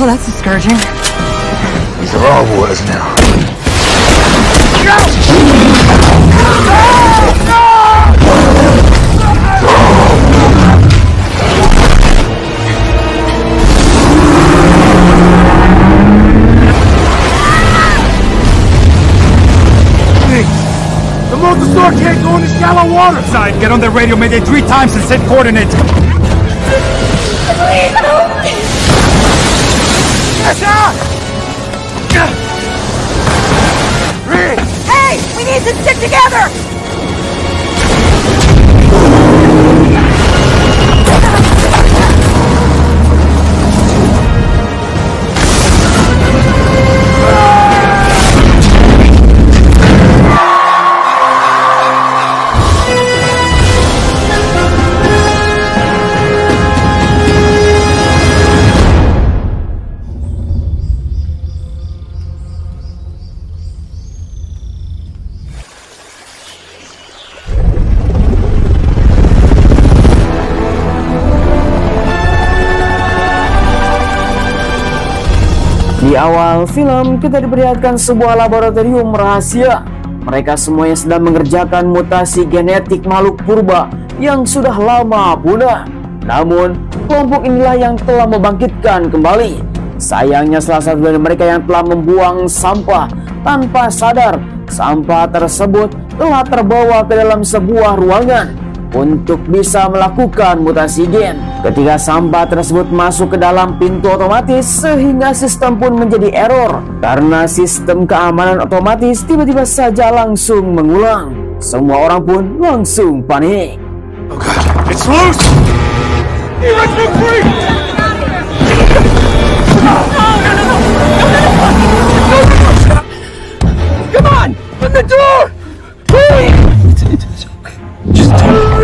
Oh, that's discouraging. These are all boys now. The Motosaur can't go in this shallow water! Side, get on the radio, mayday 3 times and send coordinates! Please help me! Hey! We need to stick together! Di awal film kita diperlihatkan sebuah laboratorium rahasia. Mereka semuanya sedang mengerjakan mutasi genetik makhluk purba yang sudah lama punah. Namun kelompok inilah yang telah membangkitkan kembali. Sayangnya salah satu dari mereka yang telah membuang sampah tanpa sadar. Sampah tersebut telah terbawa ke dalam sebuah ruangan untuk bisa melakukan mutasi gen. Ketika sampah tersebut masuk ke dalam pintu otomatis, sehingga sistem pun menjadi error karena sistem keamanan otomatis tiba-tiba saja langsung mengulang. Semua orang pun langsung panik. Oh God, it's loose! He lets me free! Come on! Open the door! Please! It's okay. Just don't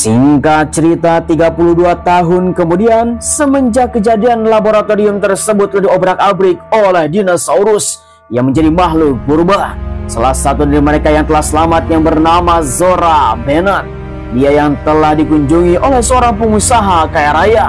Singkat cerita, 32 tahun kemudian, semenjak kejadian laboratorium tersebut diobrak-abrik oleh dinosaurus yang menjadi makhluk purba. Salah satu dari mereka yang telah selamat yang bernama Zora Bennett. Dia yang telah dikunjungi oleh seorang pengusaha kaya raya.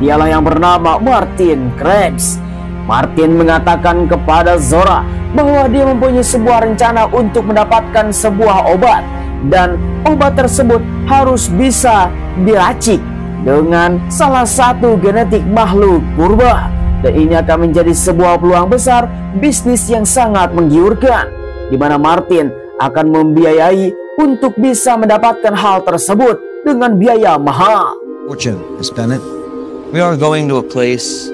Dialah yang bernama Martin Krebs. Martin mengatakan kepada Zora bahwa dia mempunyai sebuah rencana untuk mendapatkan sebuah obat. Dan obat tersebut harus bisa diracik dengan salah satu genetik makhluk purba. Dan ini akan menjadi sebuah peluang besar bisnis yang sangat menggiurkan, di mana Martin akan membiayai untuk bisa mendapatkan hal tersebut dengan biaya mahal. Fortune, Miss Bennett. We are going to a place.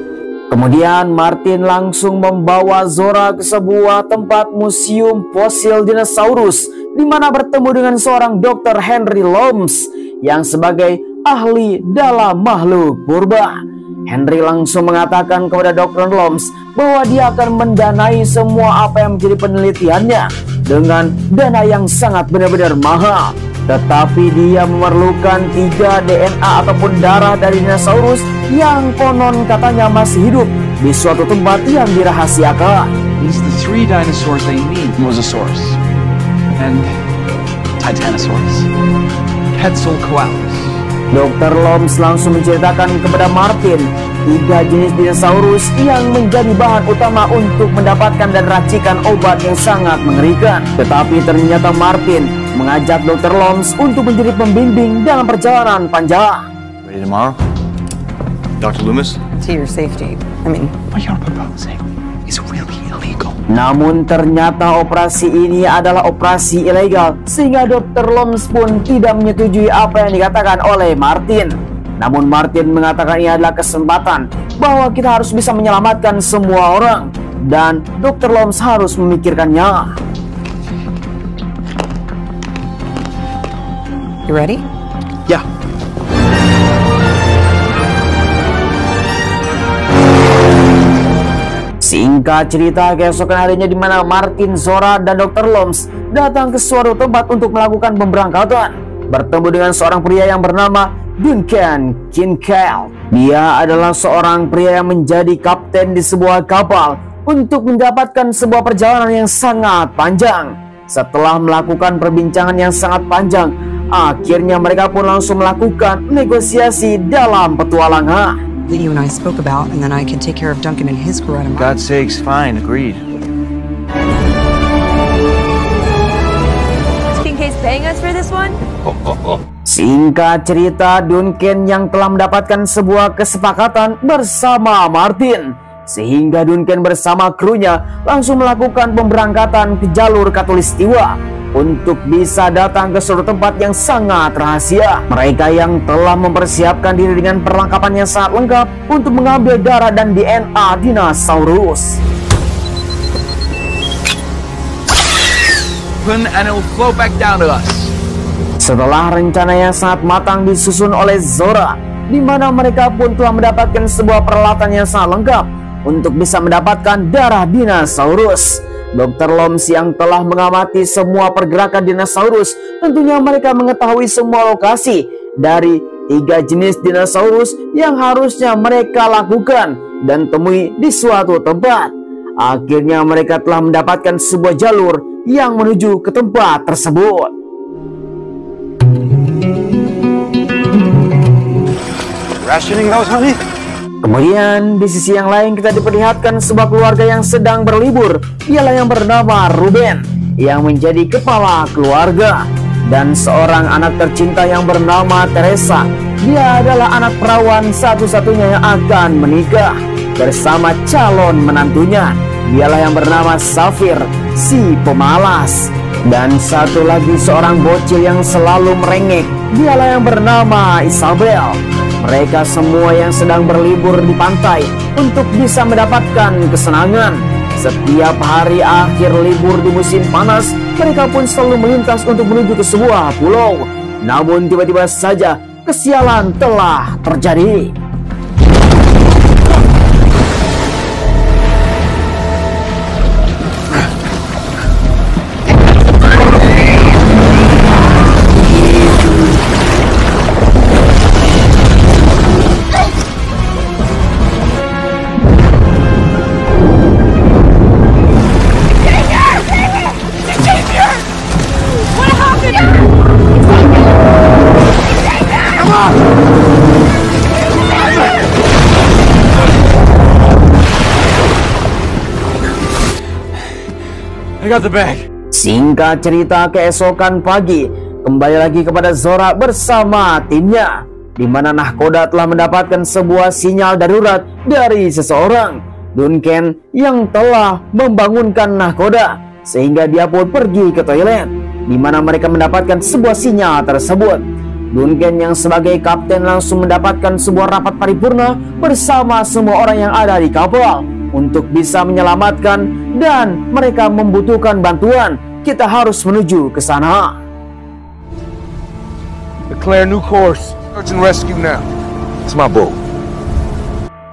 Kemudian Martin langsung membawa Zora ke sebuah tempat museum fosil dinosaurus, di mana bertemu dengan seorang Dr. Henry Loomis yang sebagai ahli dalam makhluk purba. Henry langsung mengatakan kepada Dr. Loomis bahwa dia akan mendanai semua apa yang menjadi penelitiannya dengan dana yang sangat benar-benar mahal. Tetapi dia memerlukan 3 DNA ataupun darah dari dinosaurus yang konon katanya masih hidup di suatu tempat yang dirahasiakan. These are the 3 dinosaurs they need. Mosasaurus and Titanosaurus, Quetzalcoatlus. Dr. Loomis langsung menceritakan kepada Martin 3 jenis dinosaurus yang menjadi bahan utama untuk mendapatkan dan racikan obat yang sangat mengerikan. Tetapi ternyata Martin mengajak Dr. Loomis untuk menjadi pembimbing dalam perjalanan panjang. Ready tomorrow? Dr. Loomis? To your safety. I mean, What you're proposing is really illegal. Namun ternyata operasi ini adalah operasi ilegal, sehingga Dr. Loomis pun tidak menyetujui apa yang dikatakan oleh Martin. Namun Martin mengatakan ini adalah kesempatan bahwa kita harus bisa menyelamatkan semua orang, dan Dr. Loomis harus memikirkannya. you ready? Yeah. Singkat cerita, keesokan harinya di mana Martin, Zora, dan Dr. Loomis datang ke suatu tempat untuk melakukan pemberangkatan, bertemu dengan seorang pria yang bernama Duncan Kincaid. Dia adalah seorang pria yang menjadi kapten di sebuah kapal untuk mendapatkan sebuah perjalanan yang sangat panjang. Setelah melakukan perbincangan yang sangat panjang, akhirnya mereka pun langsung melakukan negosiasi dalam petualangan. That you and I spoke about, and then I can take care of Duncan and his crew out of mine. God's sakes, fine, agreed. Is King Case paying us for this one? Singkat cerita, Duncan yang telah mendapatkan sebuah kesepakatan bersama Martin, sehingga Duncan bersama krunya langsung melakukan pemberangkatan ke jalur Khatulistiwa untuk bisa datang ke suatu tempat yang sangat rahasia. Mereka yang telah mempersiapkan diri dengan perlengkapan yang sangat lengkap untuk mengambil darah dan DNA dinosaurus. And it will flow back down to us. Setelah rencana yang sangat matang disusun oleh Zora, di mana mereka pun telah mendapatkan sebuah peralatan yang sangat lengkap untuk bisa mendapatkan darah dinosaurus. Dr. Loms yang telah mengamati semua pergerakan dinosaurus, tentunya mereka mengetahui semua lokasi dari 3 jenis dinosaurus yang harusnya mereka lakukan dan temui di suatu tempat. Akhirnya mereka telah mendapatkan sebuah jalur yang menuju ke tempat tersebut. Rationing those, honey? Kemudian di sisi yang lain kita diperlihatkan sebuah keluarga yang sedang berlibur. Ialah yang bernama Ruben, yang menjadi kepala keluarga, dan seorang anak tercinta yang bernama Teresa. Dia adalah anak perawan satu-satunya yang akan menikah bersama calon menantunya. Dialah yang bernama Safir, si pemalas. Dan satu lagi seorang bocil yang selalu merengek. Dialah yang bernama Isabel. Mereka semua yang sedang berlibur di pantai untuk bisa mendapatkan kesenangan. Setiap hari akhir libur di musim panas, mereka pun selalu melintas untuk menuju ke sebuah pulau. Namun tiba-tiba saja kesialan telah terjadi. got the bag. Singkat cerita, keesokan pagi kembali lagi kepada Zora bersama timnya, di mana Nahkoda telah mendapatkan sebuah sinyal darurat dari seseorang, Duncan, yang telah membangunkan Nahkoda, sehingga dia pun pergi ke toilet, di mana mereka mendapatkan sebuah sinyal tersebut. Duncan yang sebagai kapten langsung mendapatkan sebuah rapat paripurna bersama semua orang yang ada di kapal untuk bisa menyelamatkan, dan mereka membutuhkan bantuan. Kita harus menuju ke sana. Declare new course. Search and rescue now. It's my boat.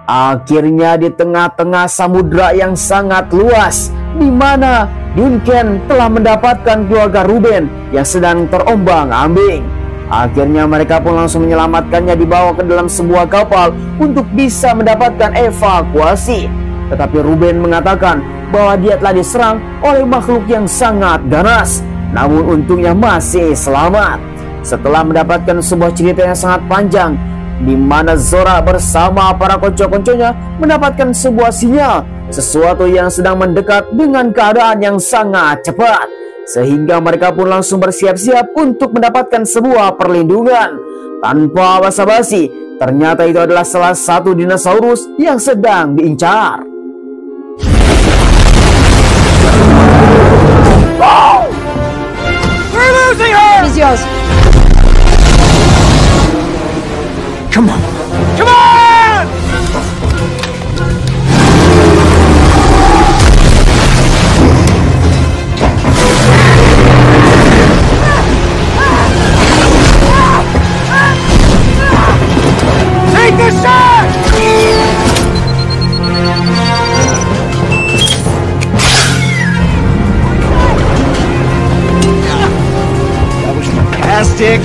Akhirnya di tengah-tengah samudra yang sangat luas, di mana Duncan telah mendapatkan keluarga Ruben yang sedang terombang-ambing. Akhirnya mereka pun langsung menyelamatkannya, dibawa ke dalam sebuah kapal untuk bisa mendapatkan evakuasi. Tetapi Ruben mengatakan bahwa dia telah diserang oleh makhluk yang sangat ganas, namun untungnya masih selamat. Setelah mendapatkan sebuah cerita yang sangat panjang, di mana Zora bersama para konco-konconya mendapatkan sebuah sinyal, sesuatu yang sedang mendekat dengan keadaan yang sangat cepat, sehingga mereka pun langsung bersiap-siap untuk mendapatkan sebuah perlindungan. Tanpa basa-basi, ternyata itu adalah salah satu dinosaurus yang sedang diincar. We're losing her! He's yours. Come on. Come on! Take the shot! That was fantastic.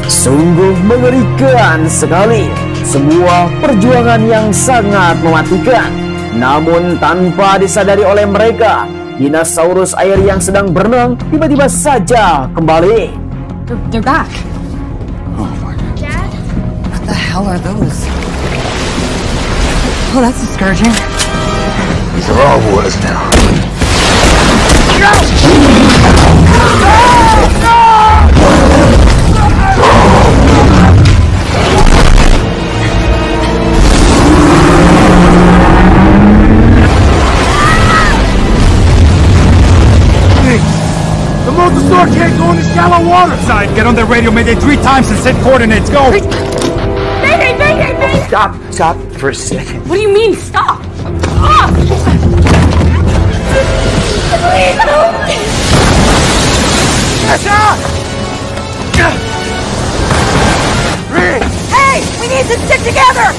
Sungguh mengerikan sekali. Sebuah perjuangan yang sangat mematikan. Namun tanpa disadari oleh mereka, dinosaurus air yang sedang berenang tiba-tiba saja kembali. They're back. Oh my God. Dad? What the hell are those? Oh, that's discouraging. These are all boys now. The Mosasaur can't go in the shallow water! Side, get on the radio, mayday 3 times and set coordinates, go! Mayday, mayday, mayday! Stop for a second. What do you mean, stop? Ah! Please help me! Hey! We need to stick together!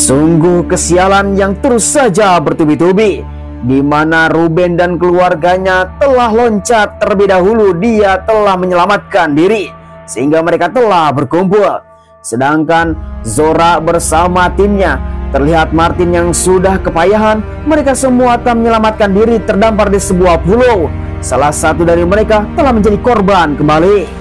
Sungguh kesialan yang terus saja bertubi-tubi, di mana Ruben dan keluarganya telah loncat terlebih dahulu. Dia telah menyelamatkan diri sehingga mereka telah berkumpul. Sedangkan Zora bersama timnya, terlihat Martin yang sudah kepayahan. Mereka semua telah menyelamatkan diri terdampar di sebuah pulau. Salah satu dari mereka telah menjadi korban kembali.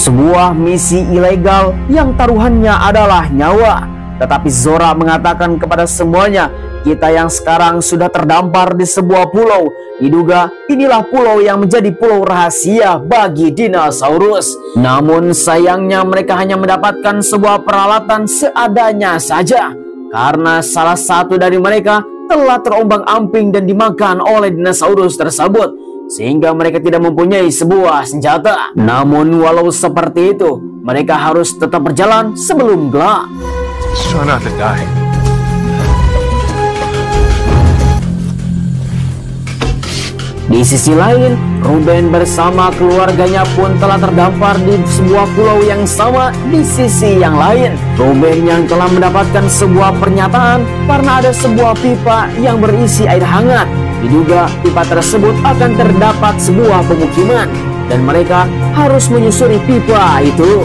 Sebuah misi ilegal yang taruhannya adalah nyawa. Tetapi Zora mengatakan kepada semuanya, kita yang sekarang sudah terdampar di sebuah pulau, diduga inilah pulau yang menjadi pulau rahasia bagi dinosaurus. Namun sayangnya mereka hanya mendapatkan sebuah peralatan seadanya saja, karena salah satu dari mereka telah terombang-ambing dan dimakan oleh dinosaurus tersebut, sehingga mereka tidak mempunyai sebuah senjata. Namun walau seperti itu, mereka harus tetap berjalan sebelum gelap. Just try not to die. Di sisi lain, Ruben bersama keluarganya pun telah terdampar di sebuah pulau yang sama di sisi yang lain. Ruben yang telah mendapatkan sebuah pernyataan karena ada sebuah pipa yang berisi air hangat. Diduga pipa tersebut akan terdapat sebuah pemukiman dan mereka harus menyusuri pipa itu.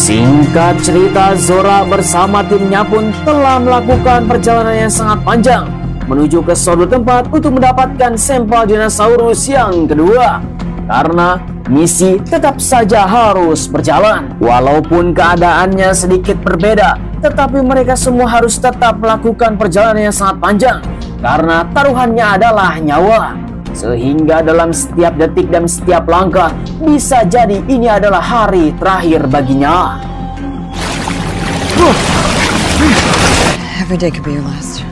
Singkat cerita, Zora bersama timnya pun telah melakukan perjalanan yang sangat panjang menuju ke suatu tempat untuk mendapatkan sampel dinosaurus yang kedua. Karena misi tetap saja harus berjalan. Walaupun keadaannya sedikit berbeda, tetapi mereka semua harus tetap melakukan perjalanan yang sangat panjang karena taruhannya adalah nyawa. Sehingga dalam setiap detik dan setiap langkah bisa jadi ini adalah hari terakhir baginya. Every day could be your last.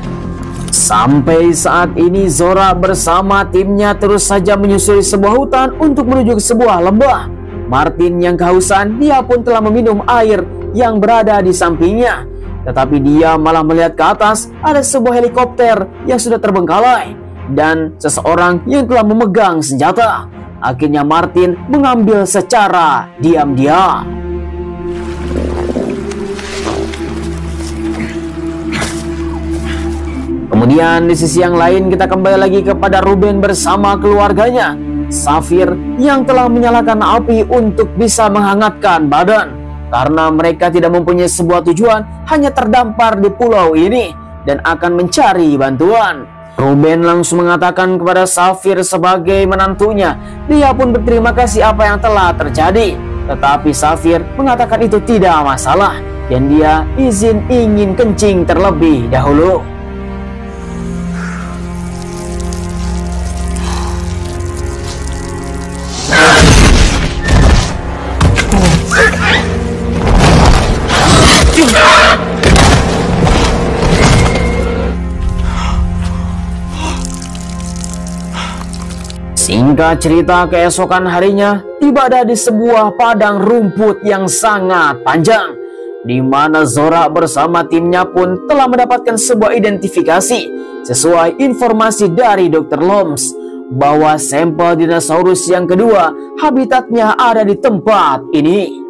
Sampai saat ini Zora bersama timnya terus saja menyusuri sebuah hutan untuk menuju ke sebuah lembah. Martin yang kehausan, dia pun telah meminum air yang berada di sampingnya. Tetapi dia malah melihat ke atas, ada sebuah helikopter yang sudah terbengkalai dan seseorang yang telah memegang senjata. Akhirnya Martin mengambil secara diam-diam. Kemudian di sisi yang lain kita kembali lagi kepada Ruben bersama keluarganya. Safir yang telah menyalakan api untuk bisa menghangatkan badan. Karena mereka tidak mempunyai sebuah tujuan, hanya terdampar di pulau ini dan akan mencari bantuan. Ruben langsung mengatakan kepada Safir sebagai menantunya, dia pun berterima kasih apa yang telah terjadi. Tetapi Safir mengatakan itu tidak masalah dan dia ingin kencing terlebih dahulu. Singkat cerita, keesokan harinya tiba ada di sebuah padang rumput yang sangat panjang, di mana Zora bersama timnya pun telah mendapatkan sebuah identifikasi sesuai informasi dari Dr. Loms bahwa sampel dinosaurus yang kedua habitatnya ada di tempat ini.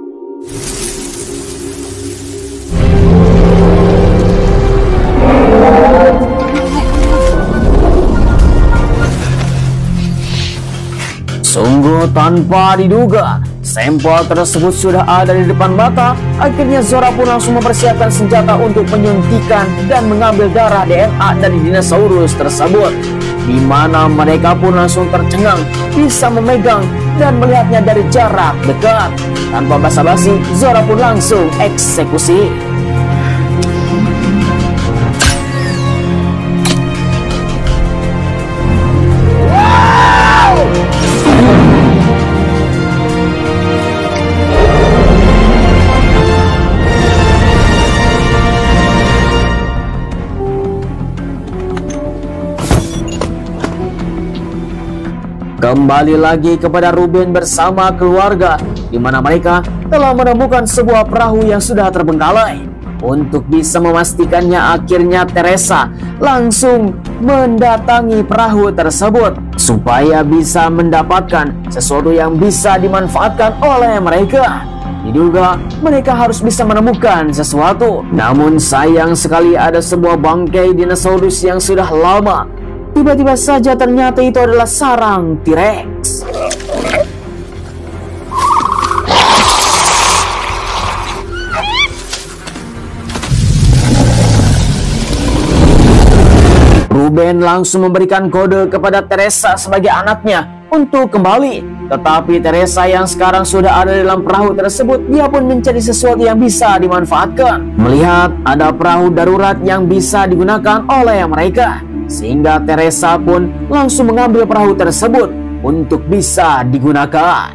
Sungguh tanpa diduga, sampel tersebut sudah ada di depan mata. Akhirnya Zora pun langsung mempersiapkan senjata untuk menyuntikkan dan mengambil darah DNA dari dinosaurus tersebut, di mana mereka pun langsung tercengang bisa memegang dan melihatnya dari jarak dekat. Tanpa basa-basi, Zora pun langsung eksekusi. Kembali lagi kepada Ruben bersama keluarga, di mana mereka telah menemukan sebuah perahu yang sudah terbengkalai. Untuk bisa memastikannya, akhirnya Teresa langsung mendatangi perahu tersebut supaya bisa mendapatkan sesuatu yang bisa dimanfaatkan oleh mereka. Diduga mereka harus bisa menemukan sesuatu. Namun sayang sekali, ada sebuah bangkai dinosaurus yang sudah lama. Tiba-tiba saja ternyata itu adalah sarang T-Rex. Ruben langsung memberikan kode kepada Teresa sebagai anaknya untuk kembali. Tetapi Teresa yang sekarang sudah ada dalam perahu tersebut, dia pun mencari sesuatu yang bisa dimanfaatkan. Melihat ada perahu darurat yang bisa digunakan oleh mereka, sehingga Teresa pun langsung mengambil perahu tersebut untuk bisa digunakan.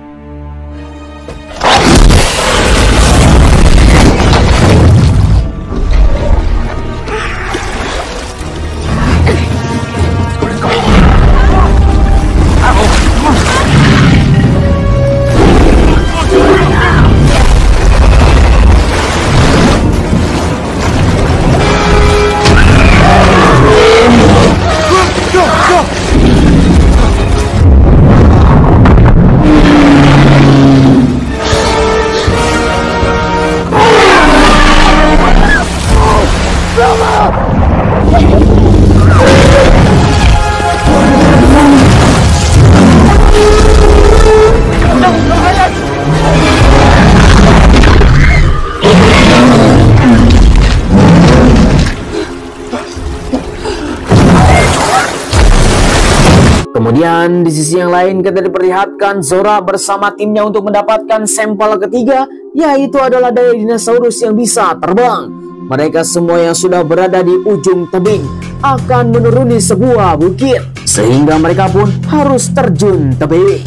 Kemudian di sisi yang lain kita diperlihatkan Zora bersama timnya untuk mendapatkan sampel ketiga, yaitu adalah dari dinosaurus yang bisa terbang. Mereka semua yang sudah berada di ujung tebing akan menuruni sebuah bukit, sehingga mereka pun harus terjun tebing.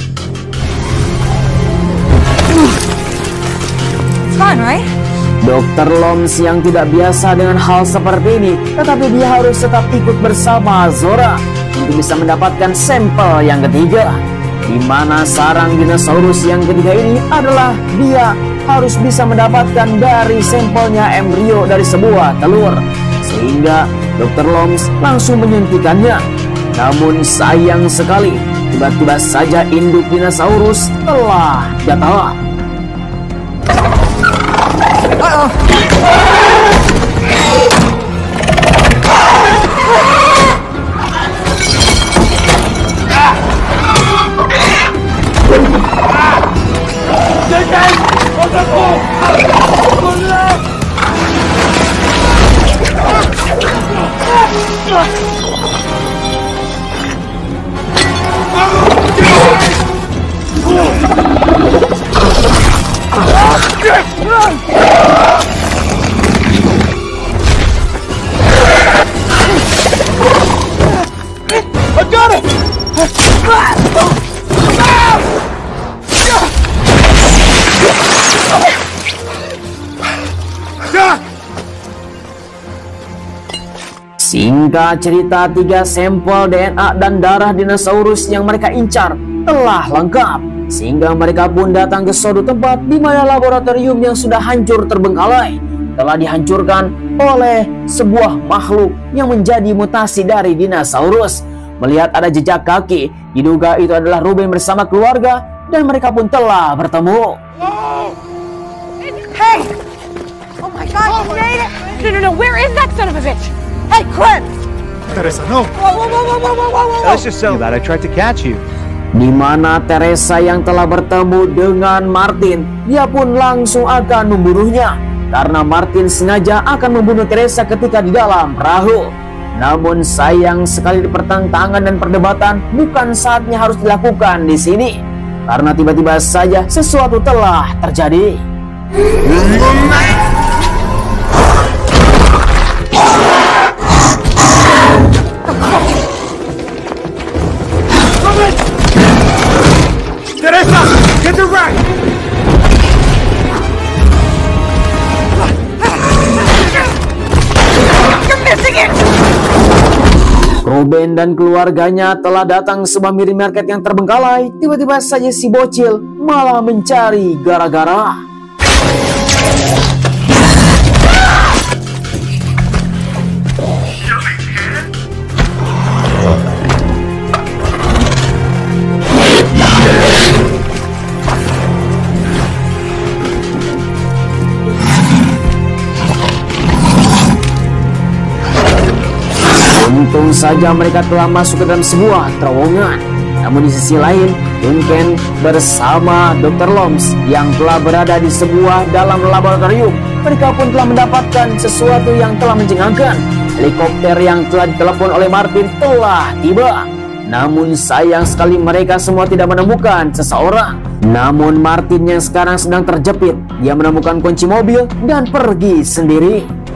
It's fun, right? Dr. Loms yang tidak biasa dengan hal seperti ini, tetapi dia harus tetap ikut bersama Zora untuk bisa mendapatkan sampel yang ketiga, di mana sarang dinosaurus yang ketiga ini adalah dia harus bisa mendapatkan dari sampelnya embrio dari sebuah telur, sehingga Dr. Loms langsung menyuntikannya. Namun sayang sekali, tiba-tiba saja induk dinosaurus telah datang. Singkat cerita, 3 sampel DNA dan darah dinosaurus yang mereka incar telah lengkap, sehingga mereka pun datang ke suatu tempat di mana laboratorium yang sudah hancur terbengkalai telah dihancurkan oleh sebuah makhluk yang menjadi mutasi dari dinosaurus. Melihat ada jejak kaki, diduga itu adalah Ruben bersama keluarga, dan mereka pun telah bertemu. Hey! Oh my God, you made it! No, where is that son of a bitch? Hey, Clem! Teresa, no! Whoa! Let's just say that I tried to catch you. Di mana Teresa yang telah bertemu dengan Martin, dia pun langsung akan membunuhnya karena Martin sengaja akan membunuh Teresa ketika di dalam perahu. Namun sayang sekali, di pertentangan dan perdebatan bukan saatnya harus dilakukan di sini, karena tiba-tiba saja sesuatu telah terjadi. Teresa, get the rack! You're missing it! Ruben dan keluarganya telah datang ke sebuah minimarket yang terbengkalai. Tiba-tiba saja si bocil malah mencari gara-gara. Untung saja mereka telah masuk ke dalam sebuah terowongan. Namun di sisi lain, Duncan bersama Dr. Loomis yang telah berada di sebuah dalam laboratorium, mereka pun telah mendapatkan sesuatu yang telah mencengangkan. Helikopter yang telah ditelepon oleh Martin telah tiba. Namun sayang sekali mereka semua tidak menemukan seseorang. Namun Martin yang sekarang sedang terjepit, dia menemukan kunci mobil dan pergi sendiri.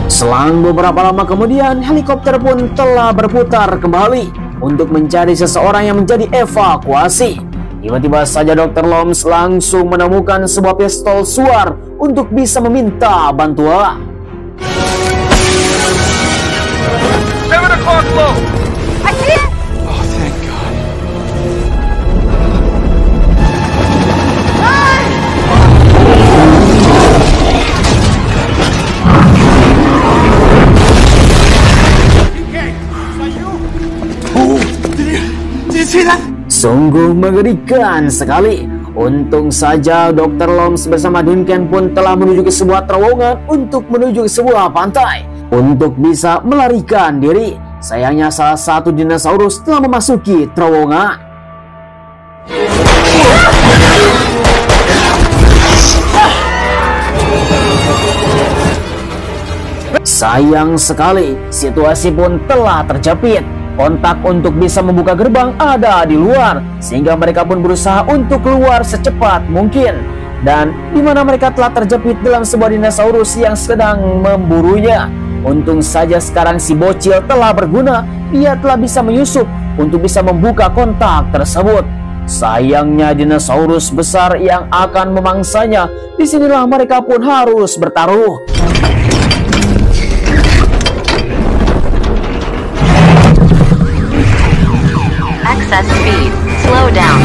Selang beberapa lama kemudian, helikopter pun telah berputar kembali untuk mencari seseorang yang menjadi evakuasi. Tiba-tiba saja Dr. Loomis langsung menemukan sebuah pistol suar untuk bisa meminta bantuan. 7 o'clock low. I see it! Oh, thank God. Sungguh mengerikan sekali. Untung saja Dr. Loomis bersama Duncan pun telah menuju ke sebuah terowongan untuk menuju ke sebuah pantai untuk bisa melarikan diri. Sayangnya salah satu dinosaurus telah memasuki terowongan. Sayang sekali, situasi pun telah terjepit. Kontak untuk bisa membuka gerbang ada di luar, sehingga mereka pun berusaha untuk keluar secepat mungkin. Dan di mana mereka telah terjepit dalam sebuah dinosaurus yang sedang memburunya. Untung saja sekarang si bocil telah berguna, dia telah bisa menyusup untuk bisa membuka kontak tersebut. Sayangnya dinosaurus besar yang akan memangsanya, disinilah mereka pun harus bertaruh. Access speed. Slow down.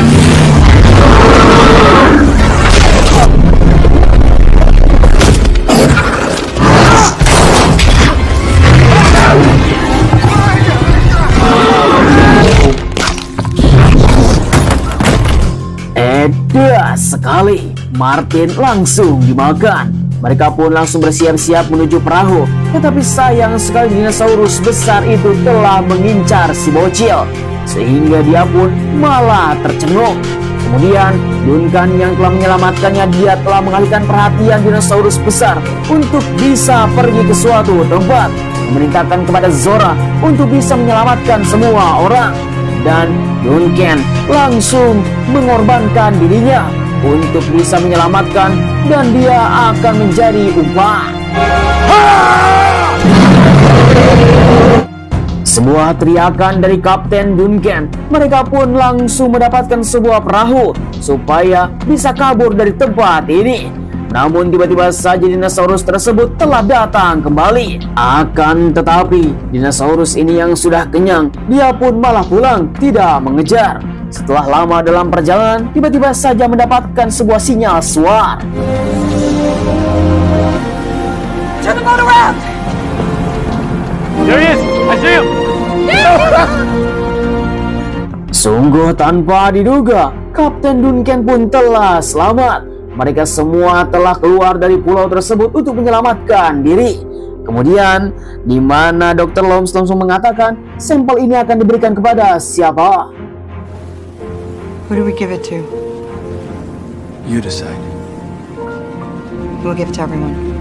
Edah sekali, Martin langsung dimakan. Mereka pun langsung bersiap-siap menuju perahu. Tetapi sayang sekali dinosaurus besar itu telah mengincar si bocil, sehingga dia pun malah tercengung. Kemudian Duncan yang telah menyelamatkannya, dia telah mengalihkan perhatian dinosaurus besar untuk bisa pergi ke suatu tempat, memerintahkan kepada Zora untuk bisa menyelamatkan semua orang. Dan Duncan langsung mengorbankan dirinya untuk bisa menyelamatkan, dan dia akan menjadi umpan. sebuah teriakan dari Kapten Duncan, mereka pun langsung mendapatkan sebuah perahu supaya bisa kabur dari tempat ini. Namun tiba-tiba saja dinosaurus tersebut telah datang kembali. Akan tetapi dinosaurus ini yang sudah kenyang, dia pun malah pulang, tidak mengejar. Setelah lama dalam perjalanan, tiba-tiba saja mendapatkan sebuah sinyal suar. Turn the boat around! There he is! I see him! Sungguh tanpa diduga, Kapten Duncan pun telah selamat. Mereka semua telah keluar dari pulau tersebut untuk menyelamatkan diri. Kemudian, di mana Dr. Loomis langsung mengatakan sampel ini akan diberikan kepada siapa? Who do we give it to? You decide. We'll give it to everyone.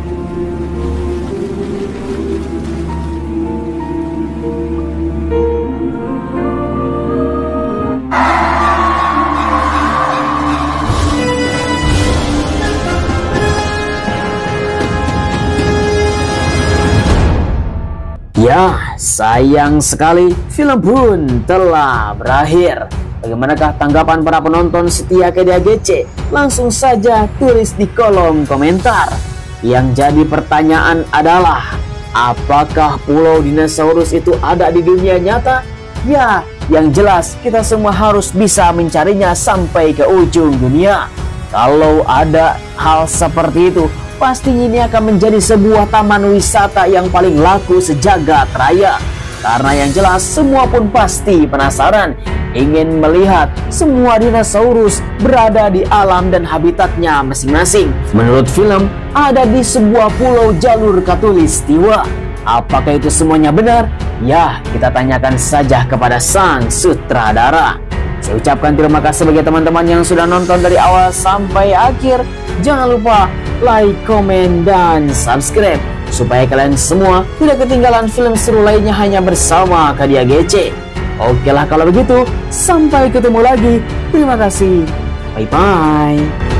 Ya, sayang sekali film pun telah berakhir. Bagaimanakah tanggapan para penonton setia KDAGC? Langsung saja tulis di kolom komentar. Yang jadi pertanyaan adalah, apakah pulau dinosaurus itu ada di dunia nyata? Ya, yang jelas kita semua harus bisa mencarinya sampai ke ujung dunia. Kalau ada hal seperti itu, pastinya ini akan menjadi sebuah taman wisata yang paling laku sejagat raya. Karena yang jelas semua pun pasti penasaran, ingin melihat semua dinosaurus berada di alam dan habitatnya masing-masing. Menurut film, ada di sebuah pulau jalur khatulistiwa. Apakah itu semuanya benar? Ya, kita tanyakan saja kepada sang sutradara. Saya ucapkan terima kasih bagi teman-teman yang sudah nonton dari awal sampai akhir. Jangan lupa like, komen, dan subscribe supaya kalian semua tidak ketinggalan film seru lainnya hanya bersama KDAGC. Oke lah kalau begitu, sampai ketemu lagi. Terima kasih. Bye-bye.